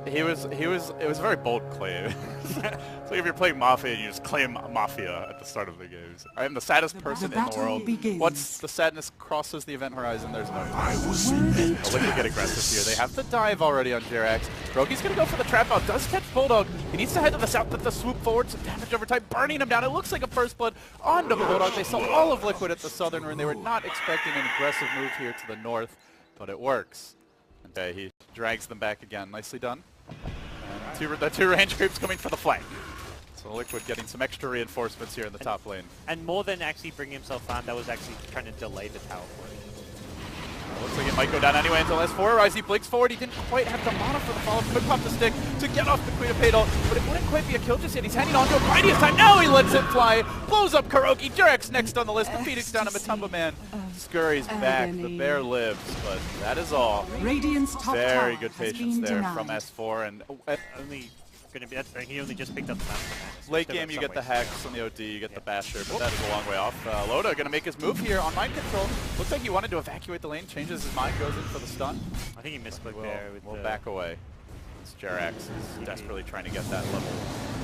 It was a very bold claim. So if you're playing Mafia, you just claim Mafia at the start of the games. I am the saddest person in the world. Once the sadness crosses the event horizon, there's no time. Liquid get aggressive here. They have the dive already on Jerax. Rogi's gonna go for the trap out. Does catch Bulldog. He needs to head to the south with the swoop forward. Some damage over time, burning him down. It looks like a first blood onto the Bulldog. They saw all of Liquid at the southern rim. They were not expecting an aggressive move here to the north, but it works. Okay, he drags them back again. Nicely done. And the two range creeps coming for the flank. So Liquid getting some extra reinforcements here in the top lane. And more than actually bringing himself down, that was actually trying to delay the tower for him. Looks like it might go down anyway until S4 arrives. He blinks forward. He didn't quite have the mana for the follow-up. Could pop the stick to get off the Queen of Padal, but it wouldn't quite be a kill just yet. He's hanging on to a mightiest time. Now he lets it fly. Blows up Kuroki. Jerax next on the list. The Phoenix down to Matumba Man. Scurries back. The bear lives, but that is all. Very good patience there from S4. And only going to be he only just picked up the map. Late game, you get the Hex on the OD, you get the Basher, but that is a long way off. Loda going to make his move here on mind control. Looks like he wanted to evacuate the lane, changes his mind, goes in for the stun. I think he misclicked there. We'll back away. Jerax is desperately trying to get that level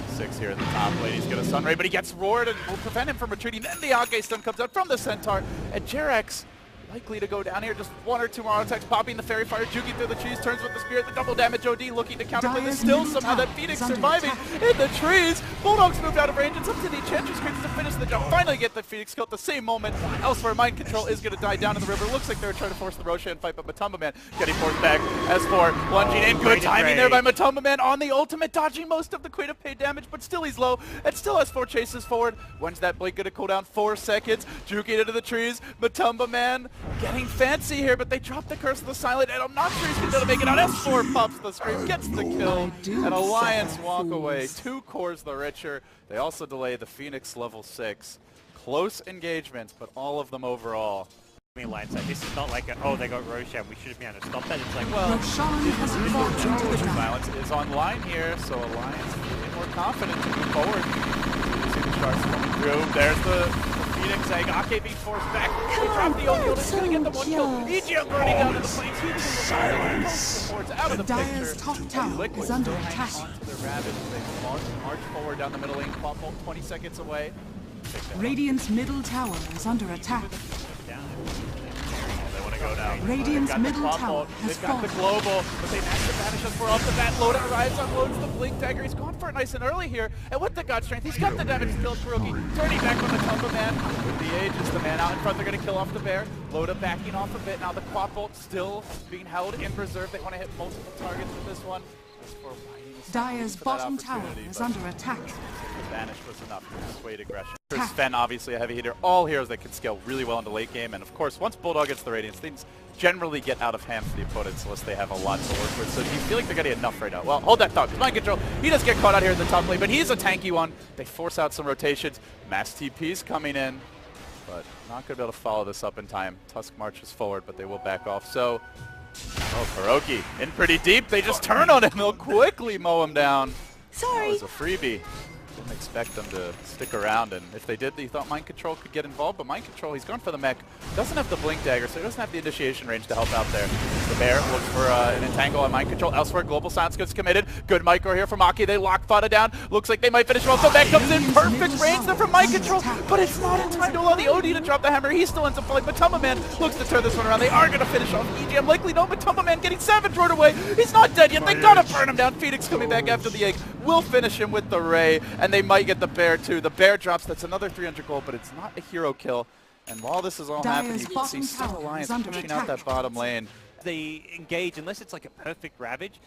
6 here in the top lane. He's got a Sunray, but he gets roared and will prevent him from retreating. Then the Ake stun comes out from the Centaur, and Jerax likely to go down here. Just one or two more attacks, popping the Fairy Fire, juking through the trees, turns with the Spirit, the double damage OD looking to counterplay, but still somehow that Phoenix surviving in the trees. Bulldogs moved out of range, and it's up to the Enchantress creeps to finish the job. Finally get the Phoenix kill at the same moment. Elsewhere, Mind Control is going to die down in the river. Looks like they're trying to force the Roshan fight, but Matumba Man getting forced back. S4 lunging in, good timing there by Matumba Man on the ultimate, dodging most of the Queen of Pain damage, but still he's low, and still S4 chases forward. When's that blink going to cool down? 4 seconds, juking into the trees. Matumba Man getting fancy here, but they drop the Curse of the Silent, and I'm not sure he's going to make it out. S4 pops the scream, gets the kill, and Alliance walk away. 2 cores the richer. They also delay the Phoenix level 6. Close engagements, but all of them overall. Alliance, like, this is not like, oh, they got Roshan, we should have been able to stop that. It's like, well, Silence is online here, so Alliance feeling more confident to move forward. You see the sharks coming through. There's the Phoenix egg. Ake being forced back. They drop the O'Neal. It's going to get the 1 kill. EGM burning down to the flames. Silence. Out of the Dyer's top tower is under attack. Onto the Ravage. They march forward down the middle lane. Pop 20 seconds away. Radiant's middle tower is under attack. They want to go down. Radiant's middle tower has They've got the global, but they managed to banish us for off the bat. Loda arrives, unloads the blink dagger. He's gone for it nice and early here. And with the God Strength, he's got the damage still. Kuroki turning back on the Tumba Man. With the Aegis, the man out in front, they're going to kill off the bear. Loda backing off a bit. Now the Quad Bolt still being held in reserve. They want to hit multiple targets with this one. Dyer's bottom tower is under attack. The banish was enough to dissuade aggression. Sven, obviously a heavy hitter. All heroes that can scale really well into late game. And of course, once Bulldog gets the Radiance, things generally get out of hand for the opponents unless they have a lot to work with. So do you feel like they're getting enough right now? Well, hold that thought. Mind Control, he does get caught out here in the top lane, but he's a tanky one. They force out some rotations. Mass TP's coming in, but not going to be able to follow this up in time. Tusk marches forward, but they will back off. So, oh, Kuroki in pretty deep. They just turn on him. They'll quickly mow him down. Sorry. That was a freebie. Didn't expect them to stick around, and if they did, they thought Mind Control could get involved, but Mind Control, he's gone for the mech. Doesn't have the blink dagger, so he doesn't have the initiation range to help out there. The bear looks for an entangle on Mind Control. Elsewhere, Global Silence gets committed. Good micro here from Aki. They lock Fada down. Looks like they might finish well. The mech comes in. Perfect range there from Mind Control, but it's not in time to allow the OD to drop the hammer. He still ends up falling, but Matumba Man looks to turn this one around. They are going to finish off EGM. Likely no, Matumba Man getting savage roared away. He's not dead yet. They got to burn him down. Phoenix coming back after the egg. Will finish him with the Ray, and they might get the bear too. The bear drops. That's another 300 gold, but it's not a hero kill. And while this is all happening, you can see still Alliance pushing out that bottom lane. They engage, unless it's like a perfect Ravage.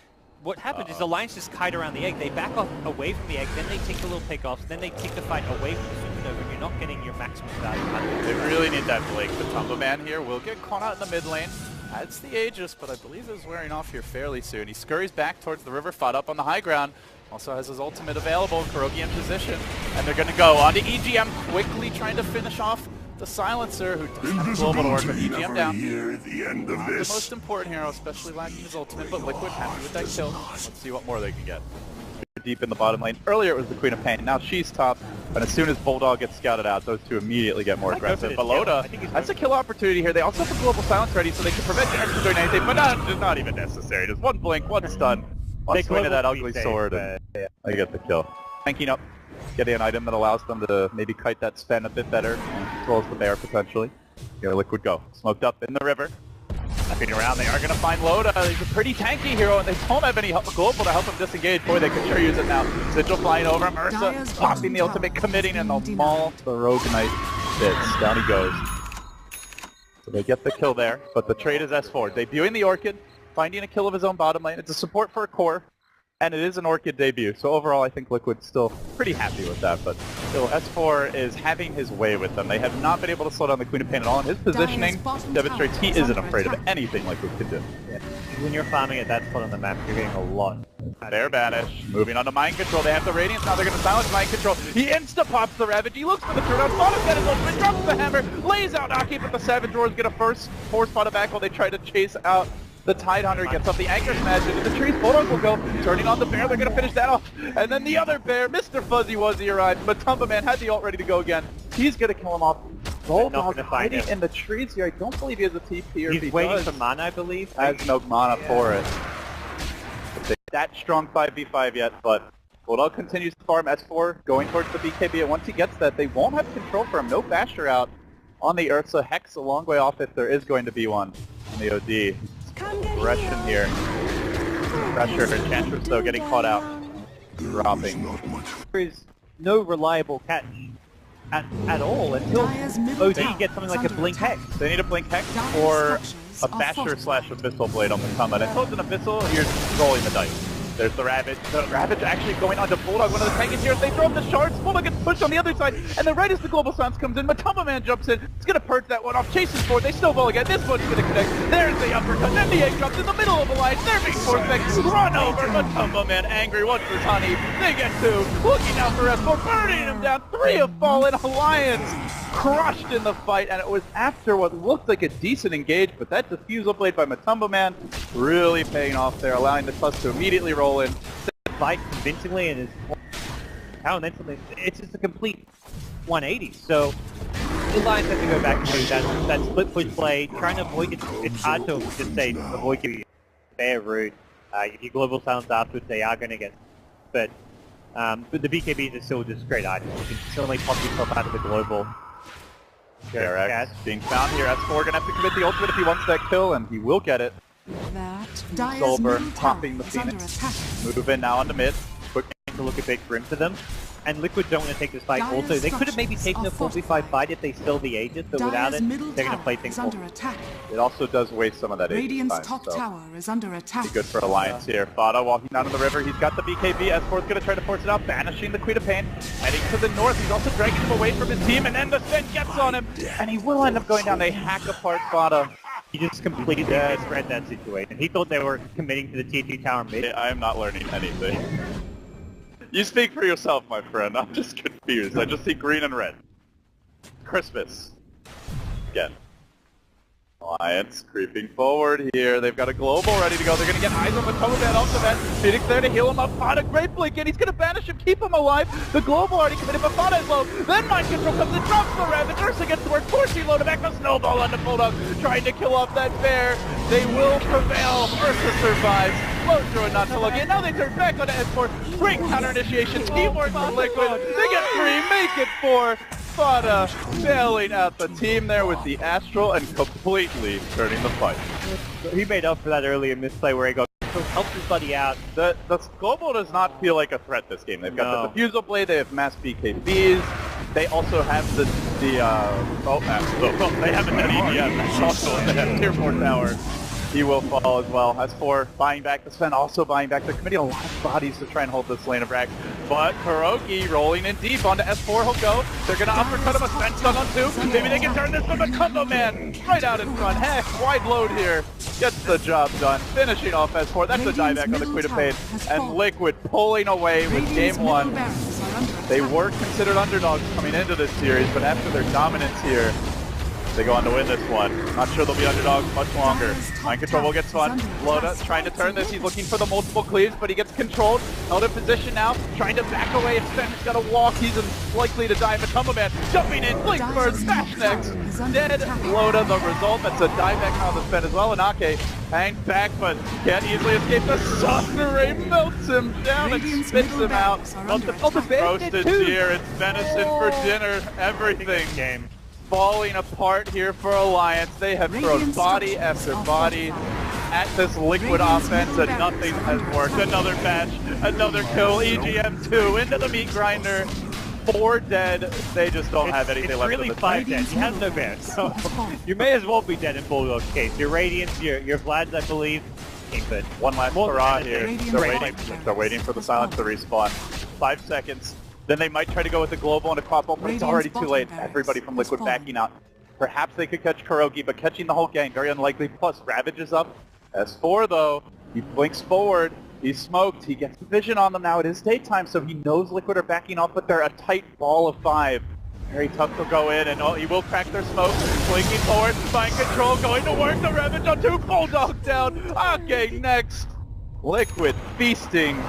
What happens is Alliance just kite around the egg. They back off away from the egg, then they take the little pickoffs, then they take the fight away from the supernova, and you're not getting your maximum value out of it. They really need that Blake. The Tumba Man here will get caught out in the mid lane. Adds the Aegis, but I believe is wearing off here fairly soon. He scurries back towards the river, fought up on the high ground. Also has his ultimate available, Kuroki in position. And they're going to go on to EGM, quickly trying to finish off the Silencer, who doesn't have global to work with EGM down. Not the most important hero, especially lacking his ultimate, but Liquid happy with that kill. Let's see what more they can get. Deep in the bottom lane. Earlier it was the Queen of Pain, now she's top, but as soon as Bulldog gets scouted out, those two immediately get more aggressive. But Loda has a kill opportunity here. They also have a global silence ready, so they can prevent Jerax from doing anything, but not even necessary. Just one blink, one stun. On swing of that ugly sword, and I get the kill. Tanking up, getting an item that allows them to maybe kite that spin a bit better, as well as the bear potentially. Get a Liquid go. Smoked up in the river. Snapping around, they are going to find Loda. He's a pretty tanky hero, and they don't have any global to help him disengage. Boy, they could sure use it now. Sigil flying over, Ursa popping the ultimate, committing, and they'll maul the Rogue Knight bits. Down he goes. So they get the kill there, but the trade is S4. Debuting the Orchid, finding a kill of his own bottom lane. It's a support for a core, and it is an Orchid debut. So overall, I think Liquid's still pretty happy with that, but still, S4 is having his way with them. They have not been able to slow down the Queen of Pain at all, and his positioning demonstrates he isn't afraid of anything Liquid can do. Yeah. When you're farming at that spot on the map, you're getting a lot. Bear banish. Moving on to Mind Control. They have the Radiance. Now they're going to silence Mind Control. He insta-pops the Ravage. He looks for the turnout. Spot got his ultimate. Drops the hammer. Lays out Aki, but the Savage Roars get a first force spot back while they try to chase out the Tide Hunter. Gets up the Anchor Smash into the trees. Bulldog will go. Turning on the Bear. They're going to finish that off. And then the other Bear, Mr. Fuzzy Wuzzy, arrives. But Tumba Man had the ult ready to go again. He's going to kill him off. Bulldog hiding in the trees here. I don't believe he has a TP, or he's waiting for mana, I believe. Has no mana for it. That strong 5v5 yet, but Bulldog continues to farm. S4 going towards the BKB, and once he gets that, they won't have control for him. No Basher out on the Ursa. Hex a long way off if there is going to be one on the OD. Aggression here. Pressure. Enchantress, though, getting caught out. Dropping. There is no reliable catch at all until OD gets something like a Blink Hex. They need a Blink Hex or a Basher slash Abyssal Blade on the combat. Until it's an Abyssal, you're rolling the dice. There's the Ravage. The Ravage actually going onto Bulldog, one of the tankiest here. They throw up the shards. Bulldog gets pushed on the other side. And then right as the Global Silence comes in, Matumba Man jumps in. It's going to purge that one off. Chasing forward. They snowball again. This one's going to connect. There's the uppercut. Then the egg drops in the middle of the line. They're being force back. Run over. Matumba Man angry. What's this, honey? They get two. Looking out for S4. Burning him down. 3 have fallen. Alliance crushed in the fight. And it was after what looked like a decent engage. But that defusal blade by Matumba Man really paying off there. Allowing the Tusk to immediately roll in. Fight convincingly, and how then it's just a complete 180. So the Lions have to go back to that split push play, trying to avoid it. It's hard to just say avoid your fair route. If you global silence afterwards, they are going to get. But the BKBs are still just great items. You can certainly pop yourself out of the global. Jerax being found here. S4 going to have to commit the ultimate if he wants that kill, and he will get it. Solver popping the Phoenix. Move in now on the mid. Quick to look a bit grim to them. And Liquid don't want to take this fight also. They could have maybe taken a 4v5 fight if they still the Aegis, but without it, they're going to play things under attack. It also does waste some of that Aegis Radiant's time, top so tower is under attack. Be good for Alliance here. Fada walking down to the river. He's got the BKB. S4's going to try to force it out, banishing the Queen of Pain. Heading to the north. He's also dragging him away from his team, and then the Sen gets on him, and he will end up going down. They hack apart Fada. He just completely misread that situation. He thought they were committing to the tier 2 tower mid. I am not learning anything. You speak for yourself, my friend. I'm just confused. I just see green and red. Christmas. Again. Alliance creeping forward here. They've got a global ready to go. They're going to get eyes on the Matumba Man off the bat. Phoenix there to heal him up. Fada, great blink in. He's going to banish him, keep him alive. The global already committed, but Fada is low. Then Mind Control comes and drops the Ravage. Ursa gets the word, forcing low to back. The snowball on the Bulldog, trying to kill off that bear. They will prevail. Ursa survives. Float through it, not to look in. Now they turn back on to S4. Great counter initiation. Teamwork from Liquid. They get 3, make it 4. Fada bailing out the team there with the Astral and completely turning the fight. He made up for that earlier misplay where he got helped his buddy out. The global does not feel like a threat this game. They've got the defusal blade, they have mass BKBs, they also have they haven't done EDM, that's also in the tier 4 tower. He will fall as well. S4 buying back the Sven, also buying back. They're committing a lot of bodies to try and hold this lane of Rack. But Kuroki rolling in deep onto S4. He'll go. They're going to uppercut him. A Sven stun on 2. Maybe they can turn this from the Combo Man right out in front. Heck, wide load here. Gets the job done. Finishing off S4. That's a dieback on the Queen of Pain. And Liquid pulling away with game 1. They were considered underdogs coming into this series, but after their dominance here, they go on to win this one. Not sure they'll be underdogs much longer. Mind Control will get fun. Loda trying to turn this. He's looking for the multiple cleaves, but he gets controlled. Held in position now. Trying to back away. Sven's got to walk. He's likely to die. Matumba Man jumping in. Blink first. Smash next. Dead. Loda the result. That's a dieback on the Sven as well. And Ake Hangs back, but can't easily escape. The Sun Ray melts him down and Radiant's spits middle him out. barracks are under attack. Roasted deer, it's venison for dinner. Everything Game. falling apart here for Alliance. They have thrown Radiant body structures after are body fortified. at this liquid Radiant's offense, middle and nothing barracks has worked. Another batch, another kill. EGM2 into the meat grinder. 4 dead. They just don't have anything it's left really in the 5 tank. dead. He has no bears, so you may as well be dead in Bulldog's case. Your Radiance, your Vlads, I believe, but One last more hurrah than here. Radiant's They're waiting for the silence to respawn. 5 seconds. Then they might try to go with the global and a quad bomb, but it's Radiant's already too bottom late. barracks Everybody from has Liquid fallen. backing out. Perhaps they could catch Kurogi, but catching the whole gang, very unlikely. Plus, Ravage is up. S4 though, he blinks forward. He's smoked. He gets vision on them now. It is daytime, so he knows Liquid are backing off, but they're a tight ball of 5. Very tough to go in, and he will crack their smoke. Blinking forward, find control, going to work. The Ravage on 2, Bulldog down. Okay, next. Liquid feasting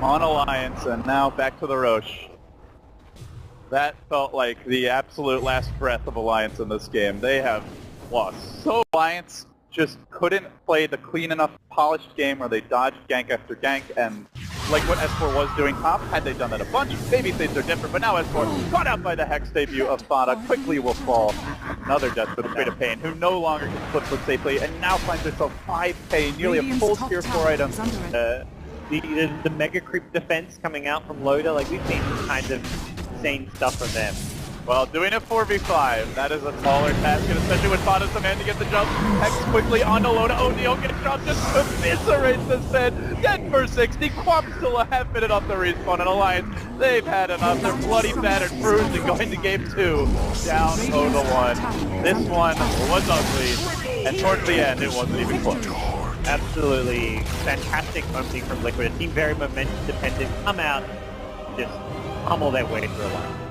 on Alliance, and now back to the Roche. That felt like the absolute last breath of Alliance in this game. They have lost. So Alliance just couldn't play the clean enough, polished game where they dodged gank after gank, and like what S4 was doing top, had they done that a bunch, maybe things are different, but now S4 caught out by the Hex debut of Fada, quickly will fall. Another death for the Fate of Pain, who no longer can flip foot safely, and now finds herself 5k, nearly a Radiant's full top tier 4 tower item. is under attack. the mega creep defense coming out from Loda, like we've seen some kind of insane stuff from them. Well, doing a 4v5, that is a taller task, and especially with Fada's the man to get the jump. Hex quickly onto Loda. O'Neal gets shot, just eviscerates this head. Dead for 60. Quap still a half minute off the respawn, and Alliance, they've had enough. They're bloody battered, bruised, and going to game 2. Down 0-1. This one was ugly, and towards the end, it wasn't even close. Absolutely fantastic opening from Liquid. A team very momentum dependent, come out, just pummel their way through a line.